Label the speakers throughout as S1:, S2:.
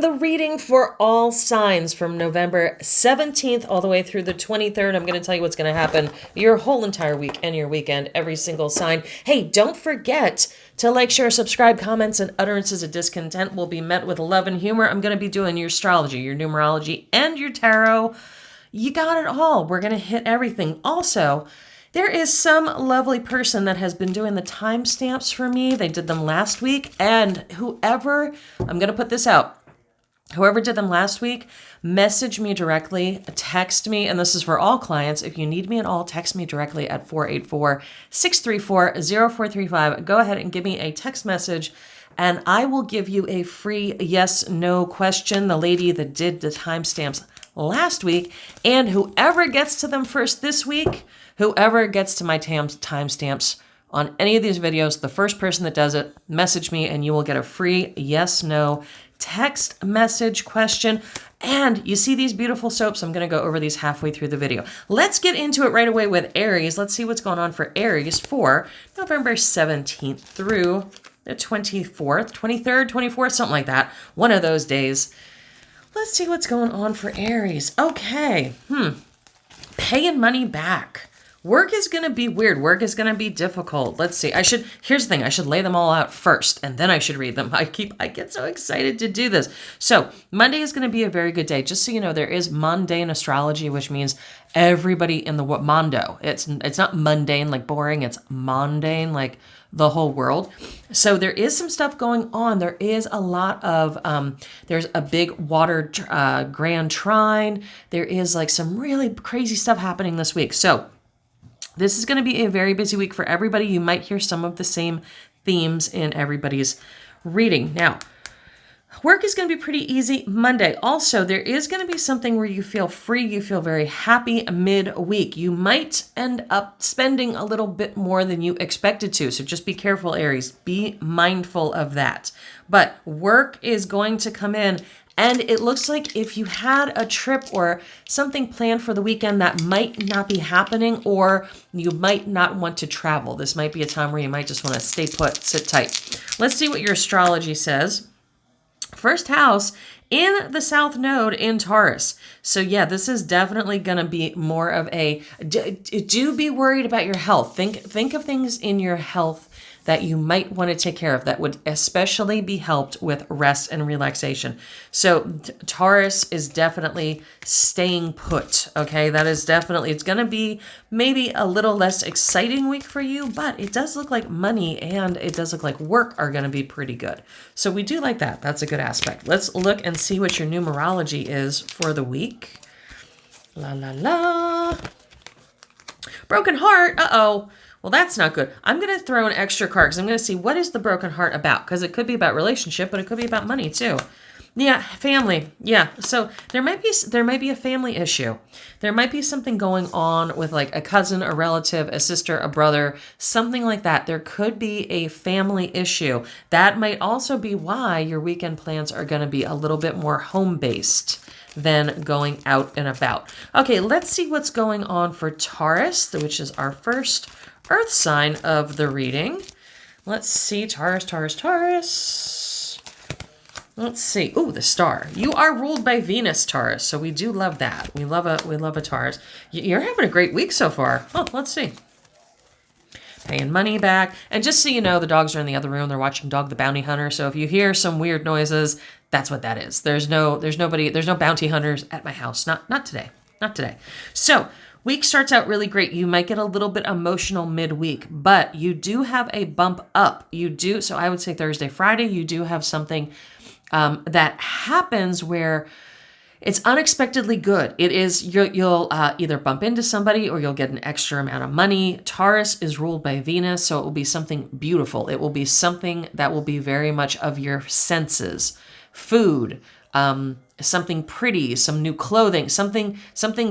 S1: The reading for all signs from November 17th all the way through the 23rd. I'm going to tell you what's going to happen your whole entire week and your weekend, every single sign. Hey, don't forget to like, share, subscribe. Comments and utterances of discontent will be met with love and humor. I'm going to be doing your astrology, your numerology, and your tarot. You got it all. We're going to hit everything. Also, there is some lovely person that has been doing the timestamps for me. They did them last week. And whoever, I'm going to put this out. Whoever did them last week, message me directly, text me, and this is for all clients. If you need me at all, text me directly at 484-634-0435. Go ahead and give me a text message, and I will give you a free yes/no question. The lady that did the timestamps last week, and whoever gets to them first this week, whoever gets to my timestamps on any of these videos, the first person that does it, message me, and you will get a free yes/no text message question. And you see these beautiful soaps. I'm going to go over these halfway through the video. Let's get into it right away with Aries. Let's see what's going on for Aries for November 17th through the 24th, 23rd, 24th, something like that. One of those days. Let's see what's going on for Aries. Okay. Paying money back. Work is going to be weird. Work is going to be difficult. Let's see. Here's the thing. I should lay them all out first, and then I should read them. I get so excited to do this. So Monday is going to be a very good day. Just so you know, there is mundane astrology, which means everybody in the mondo. It's not mundane like boring. It's mundane like the whole world. So there is some stuff going on. There is a lot of, there's a big water grand trine. There is like some really crazy stuff happening this week. So this is going to be a very busy week for everybody. You might hear some of the same themes in everybody's reading. Now, work is going to be pretty easy Monday. Also, there is going to be something where you feel free, you feel very happy midweek. You might end up spending a little bit more than you expected to. So just be careful, Aries. Be mindful of that. But work is going to come in. And it looks like if you had a trip or something planned for the weekend that might not be happening, or you might not want to travel. This might be a time where you might just want to stay put, sit tight. Let's see what your astrology says. First house in the South Node in Taurus. So yeah, this is definitely going to be more of a, do be worried about your health. Think of things in your health that you might want to take care of that would especially be helped with rest and relaxation. So Taurus is definitely staying put, okay? That is definitely, it's going to be maybe a little less exciting week for you, but it does look like money and it does look like work are going to be pretty good. So we do like that. That's a good aspect. Let's look and see what your numerology is for the week. La, la, la. Broken heart. Uh-oh. Well, that's not good. I'm going to throw an extra card because I'm going to see what is the broken heart about, because it could be about relationship, but it could be about money too. Yeah, family. Yeah. So there might be a family issue. There might be something going on with like a cousin, a relative, a sister, a brother, something like that. There could be a family issue. That might also be why your weekend plans are going to be a little bit more home-based than going out and about. Okay, let's see what's going on for Taurus, which is our first Earth sign of the reading. Let's see, Taurus. Let's see. Ooh, the star. You are ruled by Venus, Taurus. So we do love that. We love a Taurus. You're having a great week so far. Oh, let's see. Paying money back. And just so you know, the dogs are in the other room. They're watching Dog the Bounty Hunter. So if you hear some weird noises, that's what that is. There's no bounty hunters at my house. Not today. Not today. So week starts out really great. You might get a little bit emotional midweek, but you do have a bump up. You do. So I would say Thursday, Friday, you do have something that happens where it's unexpectedly good. It is, you'll either bump into somebody or you'll get an extra amount of money. Taurus is ruled by Venus, so it will be something beautiful. It will be something that will be very much of your senses. Food, something pretty, some new clothing, something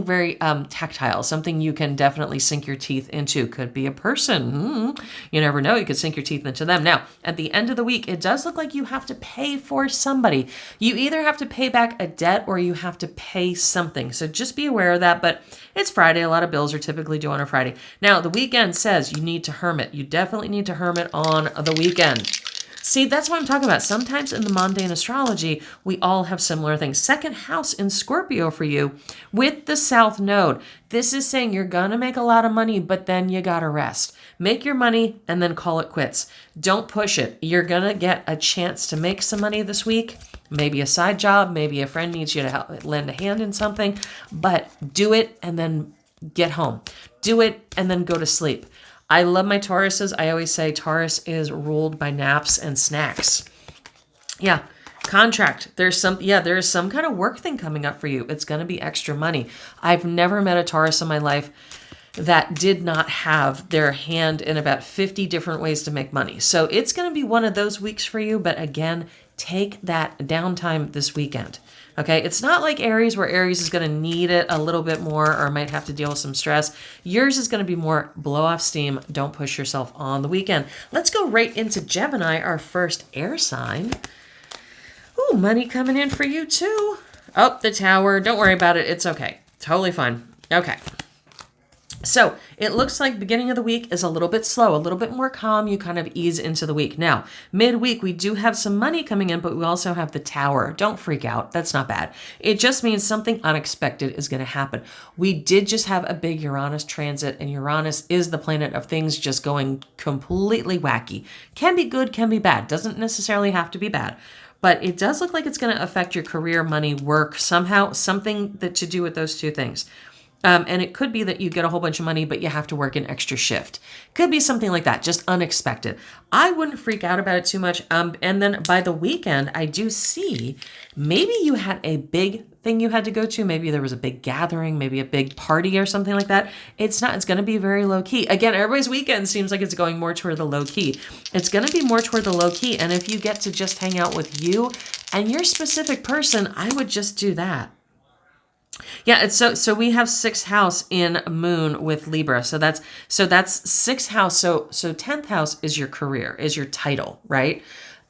S1: very tactile, something you can definitely sink your teeth into. Could be a person. You never know. You could sink your teeth into them. Now, at the end of the week, it does look like you have to pay for somebody. You either have to pay back a debt or you have to pay something. So just be aware of that. But it's Friday. A lot of bills are typically due on a Friday. Now, the weekend says you need to hermit. You definitely need to hermit on the weekend. See, that's what I'm talking about. Sometimes in the mundane astrology, we all have similar things. Second house in Scorpio for you with the South Node. This is saying you're going to make a lot of money, but then you got to rest. Make your money and then call it quits. Don't push it. You're going to get a chance to make some money this week. Maybe a side job. Maybe a friend needs you to help lend a hand in something. But do it and then get home. Do it and then go to sleep. I love my Tauruses. I always say Taurus is ruled by naps and snacks. Yeah. Contract. There is some kind of work thing coming up for you. It's going to be extra money. I've never met a Taurus in my life that did not have their hand in about 50 different ways to make money. So it's going to be one of those weeks for you. But again, take that downtime this weekend. Okay, it's not like Aries where Aries is going to need it a little bit more or might have to deal with some stress. Yours is going to be more blow off steam. Don't push yourself on the weekend. Let's go right into Gemini, our first air sign. Ooh, money coming in for you too. Oh, the Tower. Don't worry about it. It's okay. Totally fine. Okay. So it looks like beginning of the week is a little bit slow, a little bit more calm. You kind of ease into the week. Now, midweek, we do have some money coming in, but we also have the Tower. Don't freak out. That's not bad. It just means something unexpected is going to happen. We did just have a big Uranus transit, and Uranus is the planet of things just going completely wacky. Can be good, can be bad. Doesn't necessarily have to be bad. But it does look like it's going to affect your career, money, work, somehow, something that to do with those two things. And it could be that you get a whole bunch of money, but you have to work an extra shift. Could be something like that, just unexpected. I wouldn't freak out about it too much. And then by the weekend, I do see maybe you had a big thing you had to go to. Maybe there was a big gathering, maybe a big party or something like that. It's not, it's going to be very low key. Again, everybody's weekend seems like it's going more toward the low key. It's going to be more toward the low key. And if you get to just hang out with you and your specific person, I would just do that. Yeah, it's so we have 6th house in Moon with Libra. So that's 6th house. So 10th house is your career, is your title, right?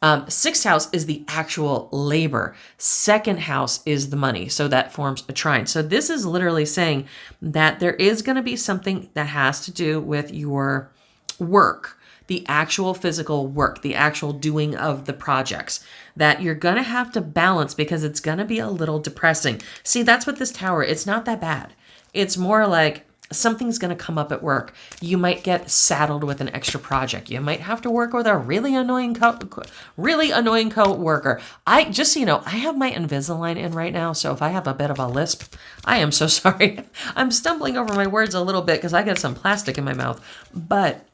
S1: 6th house is the actual labor. 2nd house is the money. So that forms a trine. So this is literally saying that there is going to be something that has to do with your work, the actual physical work, the actual doing of the projects that you're going to have to balance because it's going to be a little depressing. See, that's what this Tower, it's not that bad. It's more like something's going to come up at work. You might get saddled with an extra project. You might have to work with a really annoying coworker. Just so you know, I have my Invisalign in right now. So if I have a bit of a lisp, I am so sorry. I'm stumbling over my words a little bit because I got some plastic in my mouth, but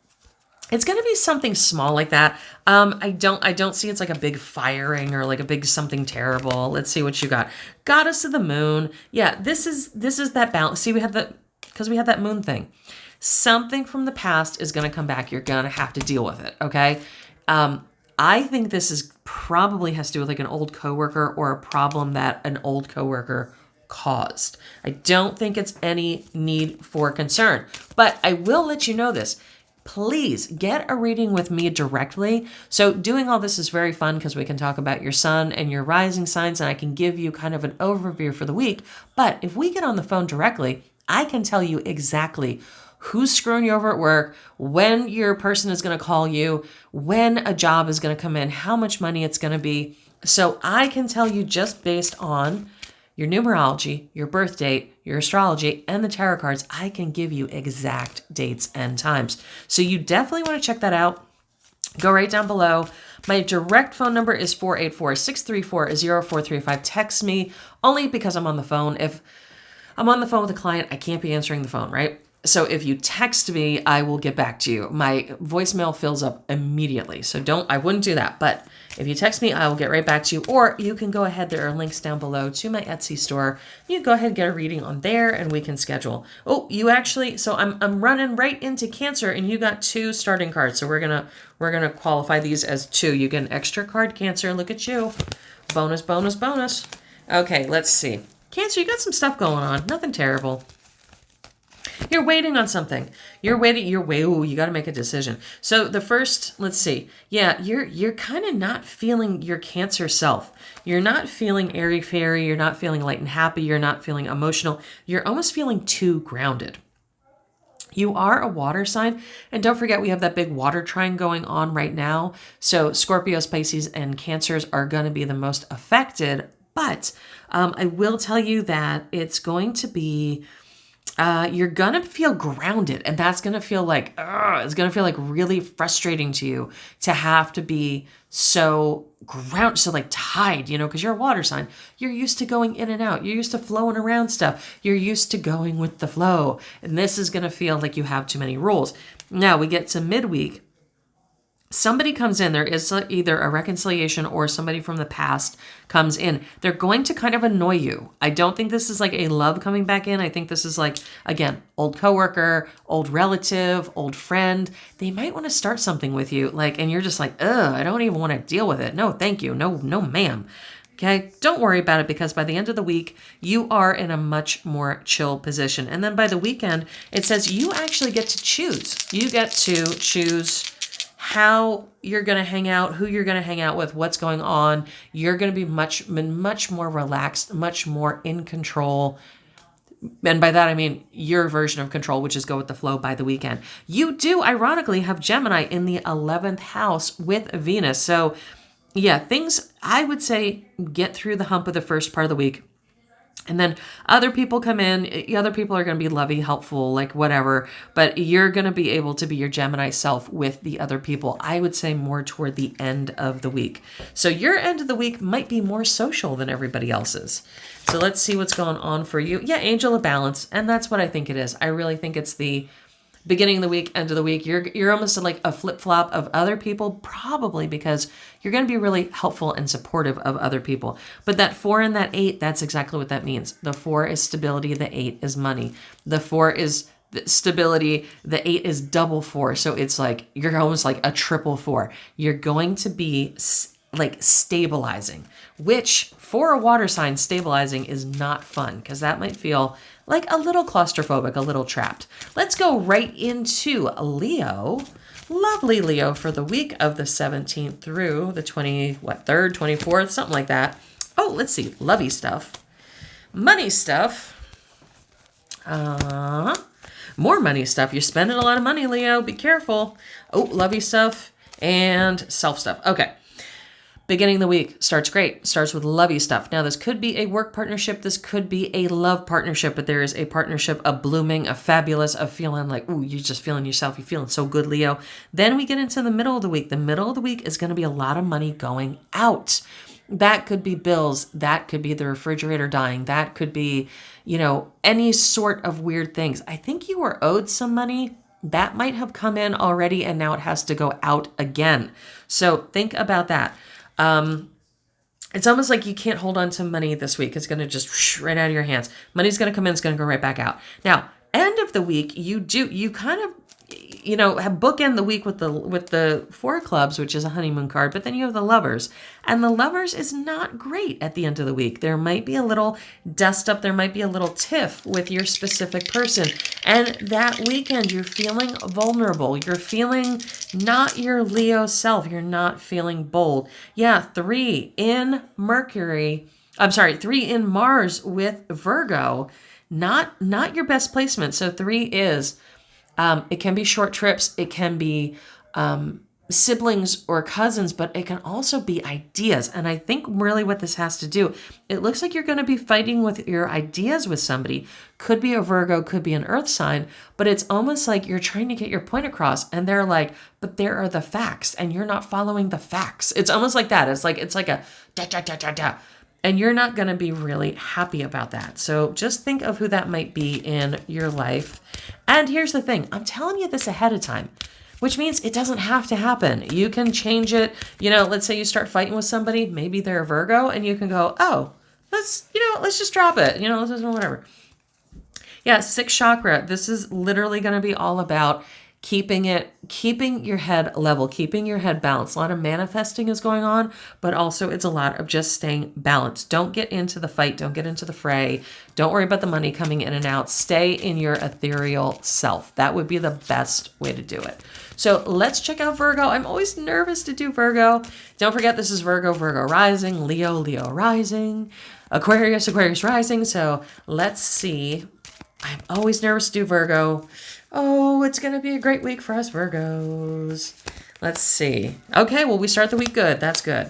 S1: it's going to be something small like that. I don't see it's like a big firing or like a big something terrible. Let's see what you got. Goddess of the Moon. Yeah, this is that balance. See, because we have that moon thing. Something from the past is going to come back. You're going to have to deal with it. Okay. I think this is probably has to do with like an old coworker or a problem that an old coworker caused. I don't think it's any need for concern, but I will let you know this. Please get a reading with me directly. So doing all this is very fun because we can talk about your sun and your rising signs and I can give you kind of an overview for the week. But if we get on the phone directly, I can tell you exactly who's screwing you over at work, when your person is going to call you, when a job is going to come in, how much money it's going to be. So I can tell you just based on your numerology, your birth date, your astrology, and the tarot cards, I can give you exact dates and times. So you definitely want to check that out. Go right down below. My direct phone number is 484-634-0435. Text me only because I'm on the phone. If I'm on the phone with a client, I can't be answering the phone, right? So if you text me, I will get back to you. My voicemail fills up immediately. So I wouldn't do that. But if you text me, I will get right back to you. Or you can go ahead. There are links down below to my Etsy store. You go ahead and get a reading on there and we can schedule. Oh, you actually, so I'm running right into Cancer and you got 2 starting cards. So we're going to qualify these as 2. You get an extra card, Cancer. Look at you. Bonus, bonus, bonus. Okay, let's see. Cancer, you got some stuff going on. Nothing terrible. You're waiting on something. Ooh, you got to make a decision. So the first, let's see. Yeah, you're kind of not feeling your Cancer self. You're not feeling airy-fairy. You're not feeling light and happy. You're not feeling emotional. You're almost feeling too grounded. You are a water sign, and don't forget we have that big water trine going on right now. So Scorpios, Pisces, and Cancers are going to be the most affected. But I will tell you that it's going to be, you're going to feel grounded, and that's going to feel like, it's going to feel like really frustrating to you to have to be so so like tied, because you're a water sign. You're used to going in and out. You're used to flowing around stuff. You're used to going with the flow. And this is going to feel like you have too many rules. Now we get to midweek. Somebody comes in, there is either a reconciliation or somebody from the past comes in. They're going to kind of annoy you. I don't think this is like a love coming back in. I think this is like, again, old coworker, old relative, old friend. They might want to start something with you, and you're just like, I don't even want to deal with it. No, thank you. No, ma'am. Okay, don't worry about it, because by the end of the week, you are in a much more chill position. And then by the weekend, it says you actually get to choose. You get to choose how you're going to hang out, who you're going to hang out with, what's going on. You're going to be much more relaxed, much more in control. And by that, I mean your version of control, which is go with the flow by the weekend. You do, ironically, have Gemini in the 11th house with Venus. So yeah, things, I would say, get through the hump of the first part of the week. And then other people come in, other people are going to be lovey, helpful, like whatever, but you're going to be able to be your Gemini self with the other people. I would say more toward the end of the week. So your end of the week might be more social than everybody else's. So let's see what's going on for you. Yeah, Angel of Balance. And that's what I think it is. I really think it's the beginning of the week, end of the week. You're almost like a flip-flop of other people, probably because you're going to be really helpful and supportive of other people. But that 4 and that 8, that's exactly what that means. The 4 is stability, the 8 is money. The 4 is stability, the 8 is double 4. So it's like, you're almost like a triple 4. You're going to be like stabilizing, which for a water sign, stabilizing is not fun, because that might feel like a little claustrophobic, a little trapped. Let's go right into Leo. Lovely Leo for the week of the 17th through the 3rd, 24th, something like that. Oh, let's see. Lovey stuff. Money stuff. More money stuff. You're spending a lot of money, Leo. Be careful. Oh, lovey stuff and self stuff. Okay. Beginning of the week starts great. Starts with lovey stuff. Now, this could be a work partnership. This could be a love partnership, but there is a partnership, a blooming, a fabulous, of feeling like, ooh, you're just feeling yourself. You're feeling so good, Leo. Then we get into the middle of the week. The middle of the week is going to be a lot of money going out. That could be bills. That could be the refrigerator dying. That could be, any sort of weird things. I think you were owed some money. That might have come in already, and now it has to go out again. So think about that. It's almost like you can't hold on to money this week. It's going to just right out of your hands. Money's going to come in. It's going to go right back out. Now, end of the week, you kind of, have bookend the week with the 4 clubs, which is a honeymoon card, but then you have the Lovers, and the Lovers is not great at the end of the week. There might be a little dust up. There might be a little tiff with your specific person. And that weekend, you're feeling vulnerable. You're feeling not your Leo self. You're not feeling bold. Yeah, 3 in Mars with Virgo. Not your best placement. So 3 is, it can be short trips. It can be siblings or cousins, but it can also be ideas. And I think really what this has to do, it looks like you're going to be fighting with your ideas with somebody. Could be a Virgo, could be an earth sign, but it's almost like you're trying to get your point across, and they're like, but there are the facts and you're not following the facts. It's almost like that. It's like a da, da, da, da, da. And you're not going to be really happy about that. So just think of who that might be in your life. And here's the thing. I'm telling you this ahead of time, which means it doesn't have to happen. You can change it. Let's say you start fighting with somebody. Maybe they're a Virgo, and you can go, oh, let's just drop it. Let's just whatever. Yeah, 6th chakra. This is literally going to be all about keeping your head level, keeping your head balanced. A lot of manifesting is going on, but also it's a lot of just staying balanced. Don't get into the fight. Don't get into the fray. Don't worry about the money coming in and out. Stay in your ethereal self. That would be the best way to do it. So let's check out Virgo. I'm always nervous to do Virgo. Don't forget, this is Virgo rising, Leo rising, Aquarius rising. So let's see I'm always nervous to do Virgo. Oh, it's going to be a great week for us Virgos. Let's see. Okay, well, we start the week good. That's good.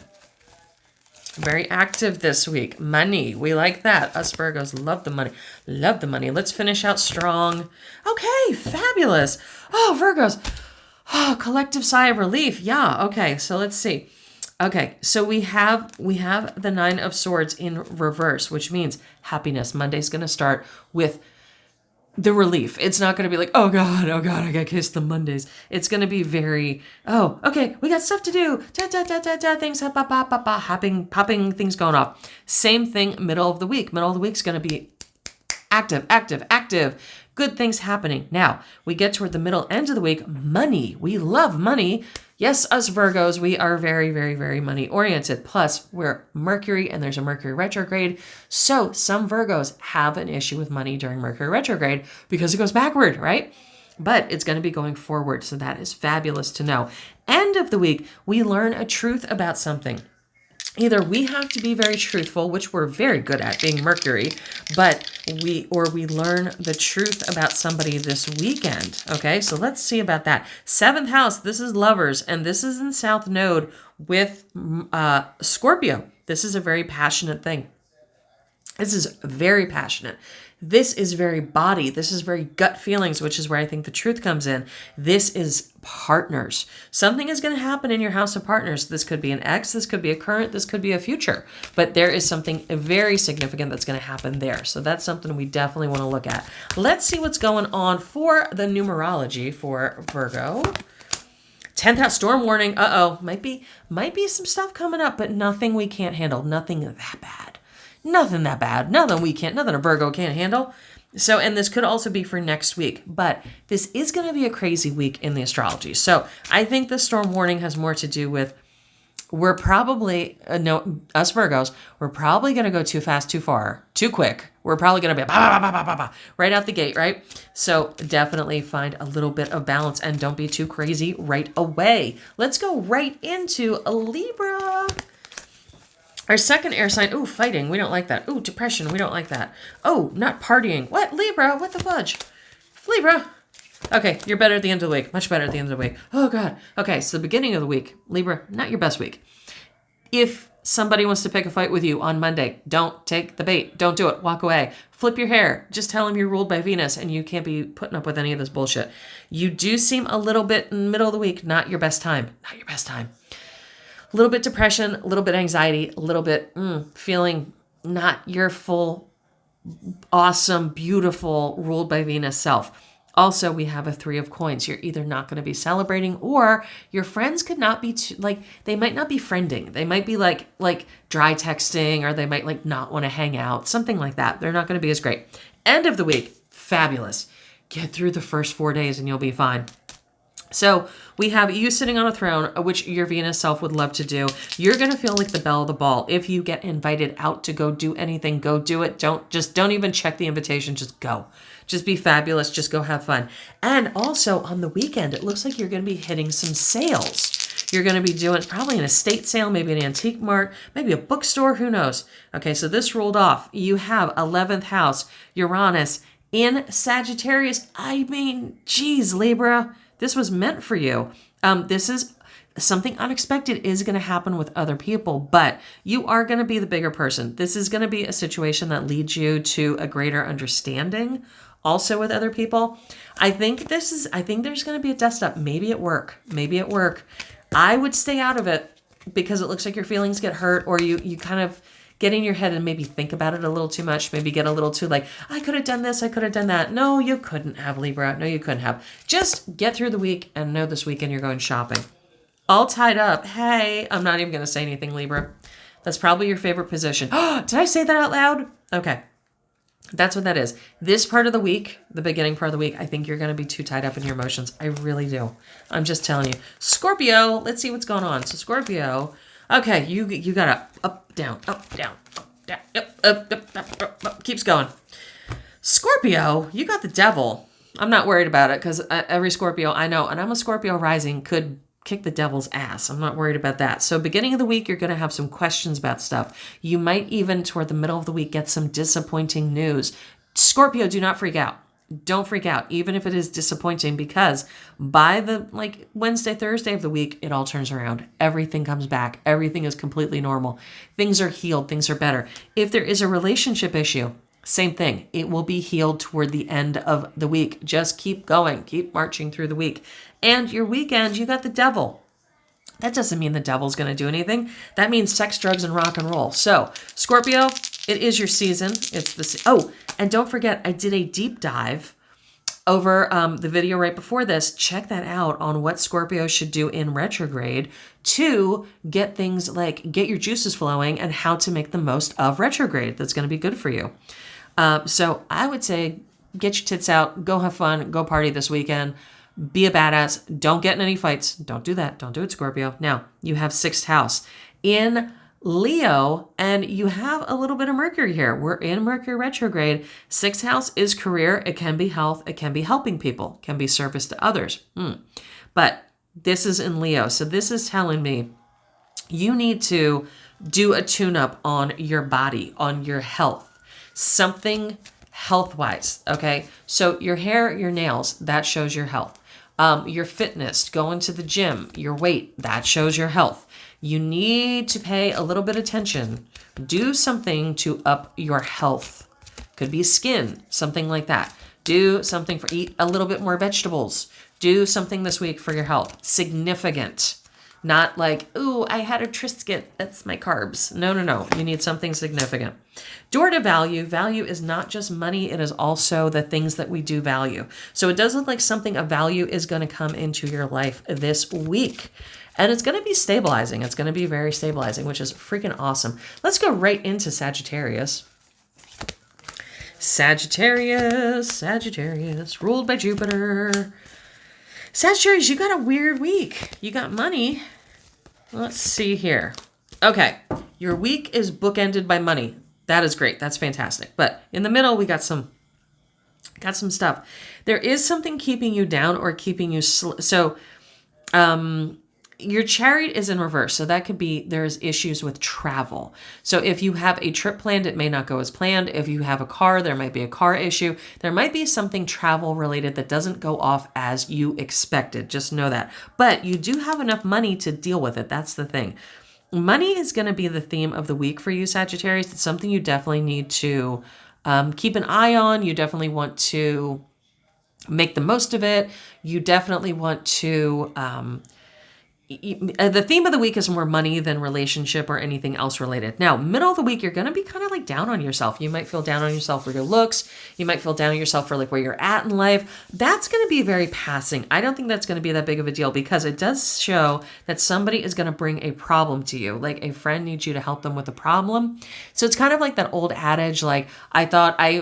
S1: Very active this week. Money. We like that. Us Virgos love the money. Love the money. Let's finish out strong. Okay, fabulous. Oh, Virgos. Oh, collective sigh of relief. Yeah, okay, so let's see. Okay, so we have the Nine of Swords in reverse, which means happiness. Monday's going to start with the relief. It's not going to be like, oh God, I got to kiss the Mondays. It's going to be very, oh, okay, we got stuff to do. Things, popping things going off. Same thing, middle of the week. Middle of the week's going to be active. Good things happening. Now, we get toward the middle end of the week. Money. We love money. Yes, us Virgos, we are very, very, very money oriented. Plus, we're Mercury and there's a Mercury retrograde. So some Virgos have an issue with money during Mercury retrograde because it goes backward, right? But it's going to be going forward. So that is fabulous to know. End of the week, we learn a truth about something. Either we have to be very truthful, which we're very good at being Mercury, but we learn the truth about somebody this weekend. Okay, so let's see about that. 7th house, this is lovers, and this is in South Node with Scorpio. This is a very passionate thing. This is very passionate. This is very body. This is very gut feelings, which is where I think the truth comes in. This is partners. Something is going to happen in your house of partners. This could be an ex. This could be a current. This could be a future. But there is something very significant that's going to happen there. So that's something we definitely want to look at. Let's see what's going on for the numerology for Virgo. 10th house, storm warning. Uh-oh. Might be some stuff coming up, but nothing we can't handle. Nothing that bad. Nothing that bad. Nothing a Virgo can't handle. So, and this could also be for next week, but this is going to be a crazy week in the astrology. So I think the storm warning has more to do with we're probably, us Virgos, we're probably going to go too fast, too far, too quick. We're probably going to be right out the gate, right? So definitely find a little bit of balance and don't be too crazy right away. Let's go right into a Libra. Our second air sign, ooh, fighting, we don't like that. Ooh, depression, we don't like that. Oh, not partying. What, Libra, what the fudge? Libra. Okay, you're better at the end of the week, much better at the end of the week. Oh, God. Okay, so the beginning of the week, Libra, not your best week. If somebody wants to pick a fight with you on Monday, don't take the bait. Don't do it. Walk away. Flip your hair. Just tell them you're ruled by Venus and you can't be putting up with any of this bullshit. You do seem a little bit in the middle of the week, not your best time. Not your best time. A little bit depression, a little bit anxiety, a little bit feeling not your full, awesome, beautiful, ruled by Venus self. Also, we have a 3 of coins. You're either not going to be celebrating or your friends could not be they might not be friending. They might be like dry texting, or they might not want to hang out, something like that. They're not going to be as great. End of the week, fabulous. Get through the first 4 days and you'll be fine. So we have you sitting on a throne, which your Venus self would love to do. You're going to feel like the belle of the ball. If you get invited out to go do anything, go do it. Don't even check the invitation. Just go. Just be fabulous. Just go have fun. And also on the weekend, it looks like you're going to be hitting some sales. You're going to be doing probably an estate sale, maybe an antique mart, maybe a bookstore. Who knows? Okay, so this rolled off. You have 11th house, Uranus in Sagittarius. I mean, geez, Libra. This was meant for you. This is something unexpected is going to happen with other people, but you are going to be the bigger person. This is going to be a situation that leads you to a greater understanding also with other people. I think there's going to be a dust up, maybe at work. I would stay out of it because it looks like your feelings get hurt, or you kind of get in your head and maybe think about it a little too much, maybe get a little too I could have done this, I could have done that. No, you couldn't have, Libra. No, you couldn't have. Just get through the week and know this weekend you're going shopping. All tied up. Hey, I'm not even going to say anything, Libra. That's probably your favorite position. Did I say that out loud? Okay. That's what that is. This part of the week, the beginning part of the week, I think you're going to be too tied up in your emotions. I really do. I'm just telling you. Scorpio, let's see what's going on. So Scorpio, okay, you got up, down, up, down, up, keeps going. Scorpio, you got the devil. I'm not worried about it because every Scorpio I know, and I'm a Scorpio rising, could kick the devil's ass. I'm not worried about that. So beginning of the week, you're going to have some questions about stuff. You might even toward the middle of the week get some disappointing news. Scorpio, do not freak out. don't freak out, even if it is disappointing, because by the Wednesday, Thursday of the week, it all turns around. Everything comes back. Everything is completely normal. Things are healed. Things are better. If there is a relationship issue, same thing. It will be healed toward the end of the week. Just keep going. Keep marching through the week. And your weekend, you got the devil. That doesn't mean the devil's going to do anything. That means sex, drugs, and rock and roll. So, Scorpio, it is your season. Oh, and don't forget, I did a deep dive over the video right before this. Check that out on what Scorpio should do in retrograde to get things get your juices flowing and how to make the most of retrograde. That's going to be good for you. So I would say get your tits out, go have fun, go party this weekend. Be a badass. Don't get in any fights. Don't do that. Don't do it, Scorpio. Now, you have 6th house in Leo, and you have a little bit of Mercury here. We're in Mercury retrograde. 6th house is career. It can be health. It can be helping people. It can be service to others. But this is in Leo. So this is telling me you need to do a tune-up on your body, on your health. Something health-wise, okay? So your hair, your nails, that shows your health. Your fitness, going to the gym, your weight, that shows your health. You need to pay a little bit of attention. Do something to up your health. Could be skin, something like that. Do something eat a little bit more vegetables. Do something this week for your health. Significant. Not ooh, I had a Triscuit. That's my carbs. No. You need something significant. Door to value. Value is not just money. It is also the things that we do value. So it does look like something of value is going to come into your life this week. And it's going to be stabilizing. It's going to be very stabilizing, which is freaking awesome. Let's go right into Sagittarius. Sagittarius, ruled by Jupiter. Sagittarius, you got a weird week. You got money. Let's see here. Okay, your week is bookended by money. That is great. That's fantastic. But in the middle, we got some stuff. There is something keeping you down or keeping you your chariot is in reverse. So that could be there's issues with travel. So if you have a trip planned, it may not go as planned. If you have a car, there might be a car issue. There might be something travel related that doesn't go off as you expected. Just know that. But you do have enough money to deal with it. That's the thing. Money is going to be the theme of the week for you, Sagittarius. It's something you definitely need to keep an eye on. You definitely want to make the most of it. You definitely want to... the theme of the week is more money than relationship or anything else related. Now, middle of the week, you're going to be kind of down on yourself. You might feel down on yourself for your looks. You might feel down on yourself for where you're at in life. That's going to be very passing. I don't think that's going to be that big of a deal because it does show that somebody is going to bring a problem to you. A friend needs you to help them with a problem. So it's kind of like that old adage, I thought I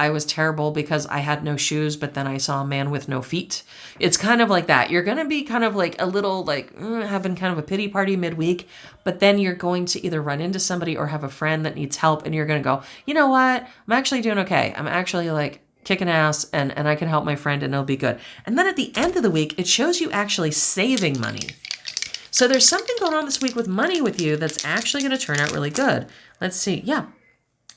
S1: was terrible because I had no shoes, but then I saw a man with no feet. It's kind of like that. You're going to be kind of a little having kind of a pity party midweek, but then you're going to either run into somebody or have a friend that needs help. And you're going to go, you know what? I'm actually doing okay. I'm actually kicking ass and I can help my friend and it'll be good. And then at the end of the week, it shows you actually saving money. So there's something going on this week with money with you that's actually going to turn out really good. Let's see. Yeah.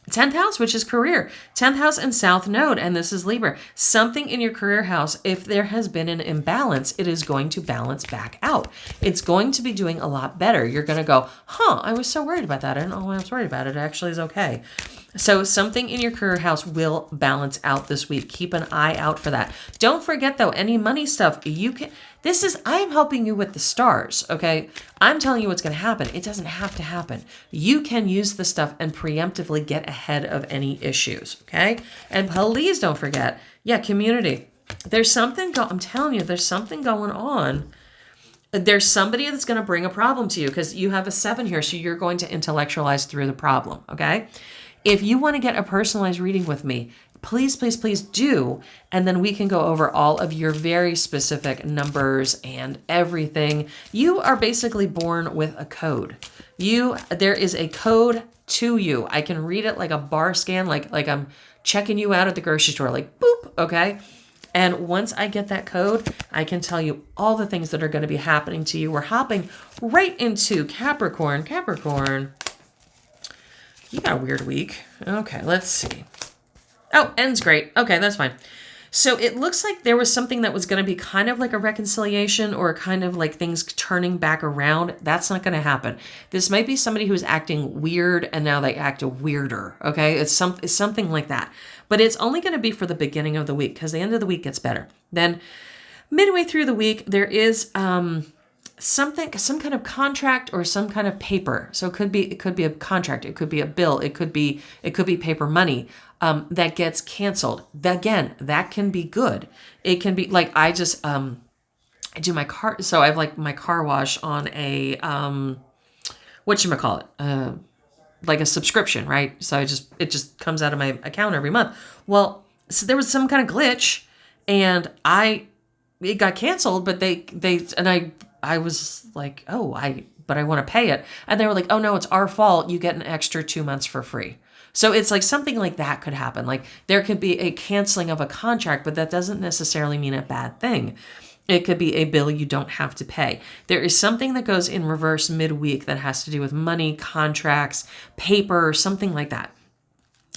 S1: 10th house, which is career. 10th house and South Node, and this is Libra. Something in your career house, if there has been an imbalance, it is going to balance back out. It's going to be doing a lot better. You're going to go, I was so worried about that. I didn't know I was worried about it. It actually is okay. So something in your career house will balance out this week. Keep an eye out for that. Don't forget, though, any money stuff, I am helping you with the stars, okay? I'm telling you what's going to happen. It doesn't have to happen. You can use the stuff and preemptively get ahead of any issues, okay? And please don't forget, community. There's something, I'm telling you, there's something going on. There's somebody that's going to bring a problem to you because you have a 7 here, so you're going to intellectualize through the problem, okay? If you want to get a personalized reading with me, please do. And then we can go over all of your very specific numbers and everything. You are basically born with a code. There is a code to you. I can read it like a bar scan, like I'm checking you out at the grocery store, boop, okay? And once I get that code, I can tell you all the things that are going to be happening to you. We're hopping right into Capricorn. Capricorn, you got a weird week. Okay, let's see. Oh, ends great. Okay, that's fine. So it looks like there was something that was going to be kind of like a reconciliation or kind of like things turning back around. That's not going to happen. This might be somebody who's acting weird and now they act weirder. Okay. It's something like that, but it's only going to be for the beginning of the week because the end of the week gets better. Then midway through the week, there is, some kind of contract or some kind of paper. So it could be a contract, it could be a bill, it could be paper money that gets canceled. Again, that can be good. It can be like I do my car. So I have like my car wash on a whatchamacallit, like a subscription, right? So it just comes out of my account every month. Well, so there was some kind of glitch, and it got canceled, but I was like, but I want to pay it. And they were like, oh no, it's our fault. You get an extra 2 months for free. So it's like something like that could happen. Like there could be a canceling of a contract, but that doesn't necessarily mean a bad thing. It could be a bill you don't have to pay. There is something that goes in reverse midweek that has to do with money, contracts, paper, something like that.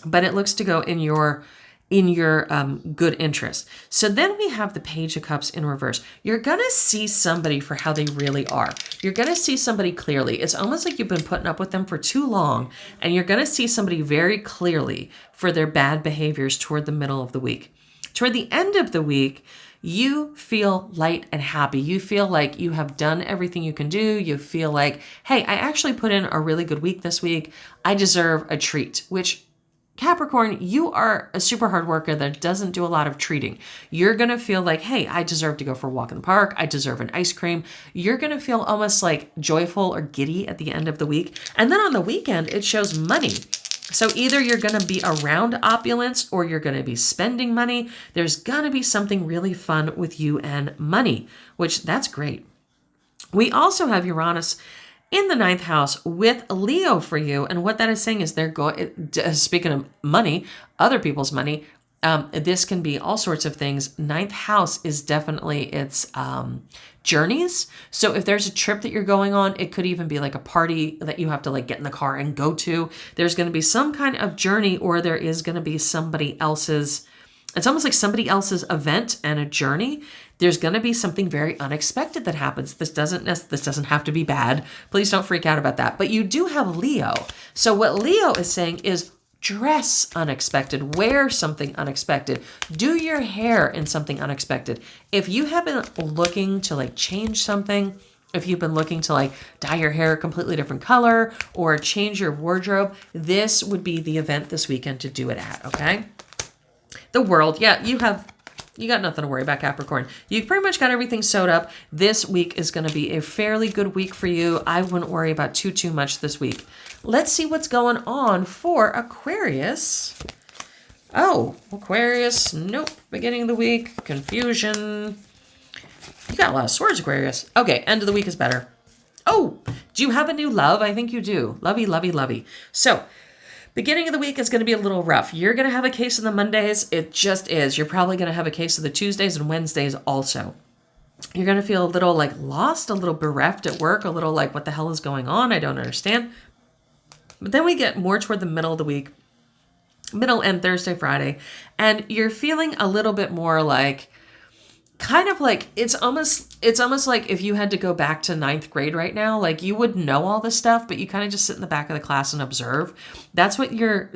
S1: But it looks to go in your good interest. So then we have the Page of Cups in reverse. You're going to see somebody for how they really are. You're going to see somebody clearly. It's almost like you've been putting up with them for too long, and you're going to see somebody very clearly for their bad behaviors toward the middle of the week. Toward the end of the week, you feel light and happy. You feel like you have done everything you can do. You feel like, hey, I actually put in a really good week this week. I deserve a treat, which Capricorn, you are a super hard worker that doesn't do a lot of treating. You're going to feel like, hey, I deserve to go for a walk in the park. I deserve an ice cream. You're going to feel almost like joyful or giddy at the end of the week. And then on the weekend, it shows money. So either you're going to be around opulence or you're going to be spending money. There's going to be something really fun with you and money, which that's great. We also have Uranus in the 9th house with Leo for you. And what that is saying is they're going, speaking of money, other people's money, this can be all sorts of things. 9th house is definitely its journeys. So if there's a trip that you're going on, it could even be like a party that you have to like get in the car and go to. There's going to be some kind of journey, or there is going to be somebody else's, it's almost like somebody else's event and a journey. There's going to be something very unexpected that happens. This doesn't have to be bad. Please don't freak out about that. But you do have Leo. So what Leo is saying is dress unexpected, wear something unexpected, do your hair in something unexpected. If you have been looking to like change something, if you've been looking to like dye your hair a completely different color or change your wardrobe, this would be the event this weekend to do it at, okay? The World, yeah, you got nothing to worry about, Capricorn. You pretty much got everything sewed up. This week is going to be a fairly good week for you. I wouldn't worry about too much this week. Let's see what's going on for Aquarius. Oh, Aquarius, nope. Beginning of the week, confusion. You got a lot of swords, Aquarius. Okay, end of the week is better. Oh, do you have a new love? I think you do. Lovey, lovey, lovey. So, beginning of the week is going to be a little rough. You're going to have a case of the Mondays. It just is. You're probably going to have a case of the Tuesdays and Wednesdays also. You're going to feel a little like lost, a little bereft at work, a little like, what the hell is going on? I don't understand. But then we get more toward the middle of the week, middle and Thursday, Friday, and you're feeling a little bit more like, kind of like, it's almost like if you had to go back to 9th grade right now, like you would know all this stuff, but you kind of just sit in the back of the class and observe. That's what your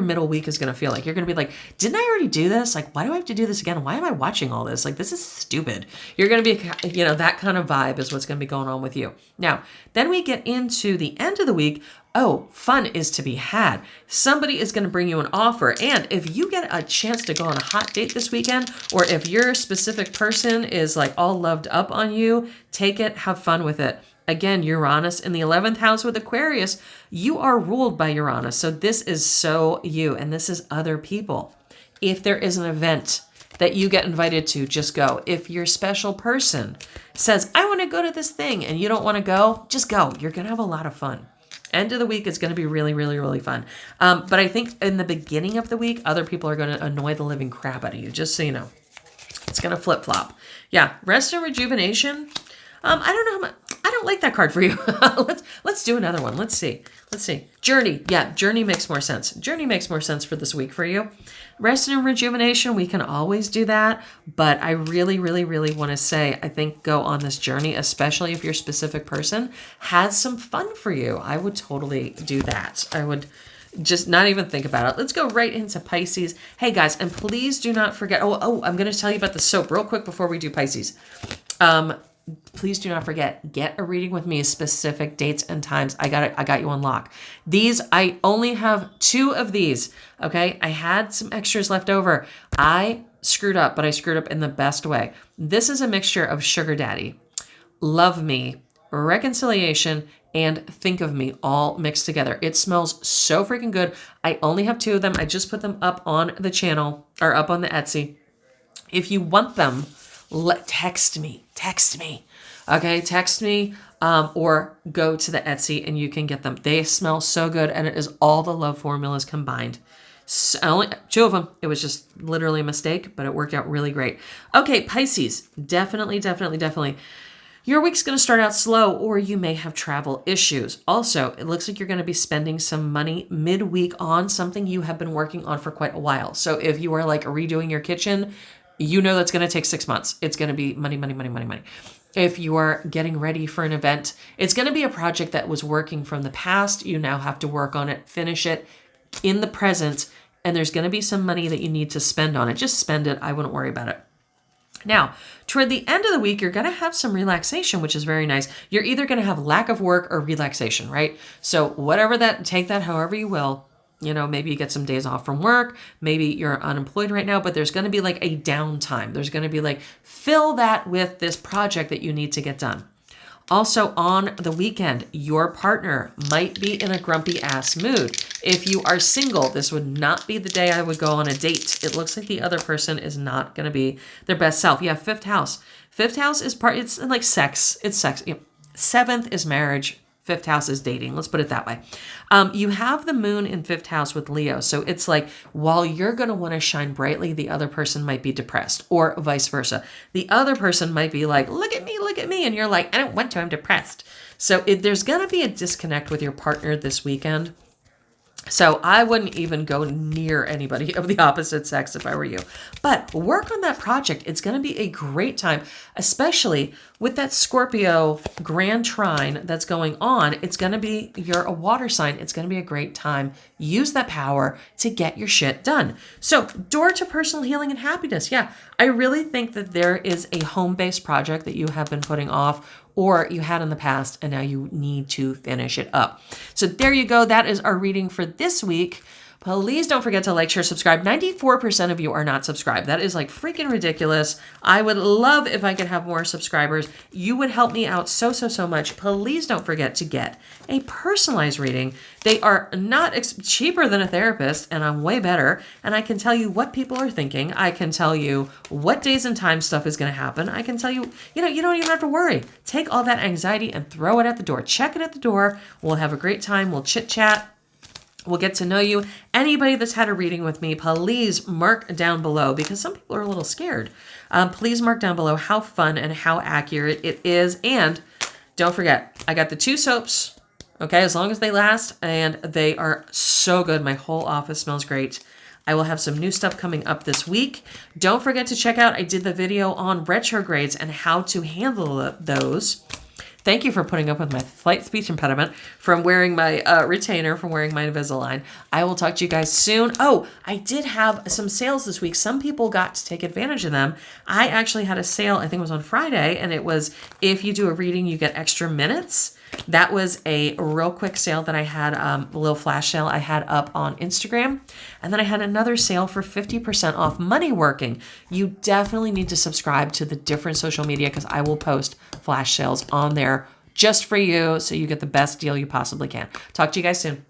S1: middle week is going to feel like. You're going to be like, didn't I already do this? Like, why do I have to do this again? Why am I watching all this? Like, this is stupid. You're going to be, that kind of vibe is what's going to be going on with you. Now, then we get into the end of the week. Oh, fun is to be had. Somebody is going to bring you an offer. And if you get a chance to go on a hot date this weekend, or if your specific person is like all loved up on you, take it, have fun with it. Again, Uranus in the 11th house with Aquarius, you are ruled by Uranus. So this is so you, and this is other people. If there is an event that you get invited to, just go. If your special person says, I want to go to this thing, and you don't want to go, just go. You're going to have a lot of fun. End of the week is going to be really, really, really fun. But I think in the beginning of the week, other people are going to annoy the living crap out of you, just so you know. It's going to flip-flop. Yeah, rest and rejuvenation. I don't don't like that card for you. Let's do another one. Let's see. Journey. Yeah, journey makes more sense. Journey makes more sense for this week for you. Rest and rejuvenation, we can always do that. But I really, really, really want to say, I think go on this journey, especially if your specific person has some fun for you. I would totally do that. I would just not even think about it. Let's go right into Pisces. Hey guys, and please do not forget. Oh, I'm going to tell you about the soap real quick before we do Pisces. Please do not forget, get a reading with me, specific dates and times. I got you on lock. These, I only have 2 of these. Okay. I had some extras left over. I screwed up, but I screwed up in the best way. This is a mixture of Sugar Daddy, Love Me, Reconciliation, and Think of Me all mixed together. It smells so freaking good. I only have 2 of them. I just put them up on the channel or up on the Etsy. If you want them, text me. Okay, text me or go to the Etsy and you can get them. They smell so good, and it is all the love formulas combined. So, only 2 of them. It was just literally a mistake, but it worked out really great. Okay, Pisces, definitely. Your week's going to start out slow, or you may have travel issues. Also, it looks like you're going to be spending some money midweek on something you have been working on for quite a while. So if you are like redoing your kitchen, you know that's going to take 6 months. It's going to be money. If you are getting ready for an event, it's going to be a project that was working from the past. You now have to work on it, finish it in the present, and there's going to be some money that you need to spend on it. Just spend it. I wouldn't worry about it. Now, toward the end of the week, you're going to have some relaxation, which is very nice. You're either going to have lack of work or relaxation, right? So whatever that, take that however you will. You know, maybe you get some days off from work. Maybe you're unemployed right now, but there's going to be like a downtime. There's going to be like, fill that with this project that you need to get done. Also on the weekend, your partner might be in a grumpy ass mood. If you are single, this would not be the day I would go on a date. It looks like the other person is not going to be their best self. Yeah, 5th house. 5th house is it's like sex. It's sex. 7th is marriage. 5th house is dating. Let's put it that way. You have the moon in 5th house with Leo. So it's like, while you're going to want to shine brightly, the other person might be depressed, or vice versa. The other person might be like, look at me. And you're like, I don't want to, I'm depressed. So there's going to be a disconnect with your partner this weekend. So I wouldn't even go near anybody of the opposite sex if I were you. But work on that project. It's going to be a great time, especially with that Scorpio grand trine that's going on. It's going to be, you're a water sign. It's going to be a great time. Use that power to get your shit done. So door to personal healing and happiness. Yeah, I really think that there is a home-based project that you have been putting off, or you had in the past, and now you need to finish it up. So there you go. That is our reading for this week. Please don't forget to like, share, subscribe. 94% of you are not subscribed. That is like freaking ridiculous. I would love if I could have more subscribers. You would help me out so much. Please don't forget to get a personalized reading. They are not cheaper than a therapist, and I'm way better. And I can tell you what people are thinking. I can tell you what days and time stuff is going to happen. I can tell you, you don't even have to worry. Take all that anxiety and throw it at the door. Check it at the door. We'll have a great time. We'll chit chat. We'll get to know you. Anybody that's had a reading with me, please mark down below, because some people are a little scared. Please mark down below how fun and how accurate it is. And don't forget, I got the 2 soaps, okay, as long as they last, and they are so good. My whole office smells great. I will have some new stuff coming up this week. Don't forget to check out, I did the video on retrogrades and how to handle those. Thank you for putting up with my slight speech impediment from wearing my retainer, from wearing my Invisalign. I will talk to you guys soon. Oh, I did have some sales this week. Some people got to take advantage of them. I actually had a sale, I think it was on Friday, and it was, if you do a reading, you get extra minutes. That was a real quick sale that I had, a little flash sale I had up on Instagram. And then I had another sale for 50% off money working. You definitely need to subscribe to the different social media, because I will post flash sales on there just for you, so you get the best deal you possibly can. Talk to you guys soon.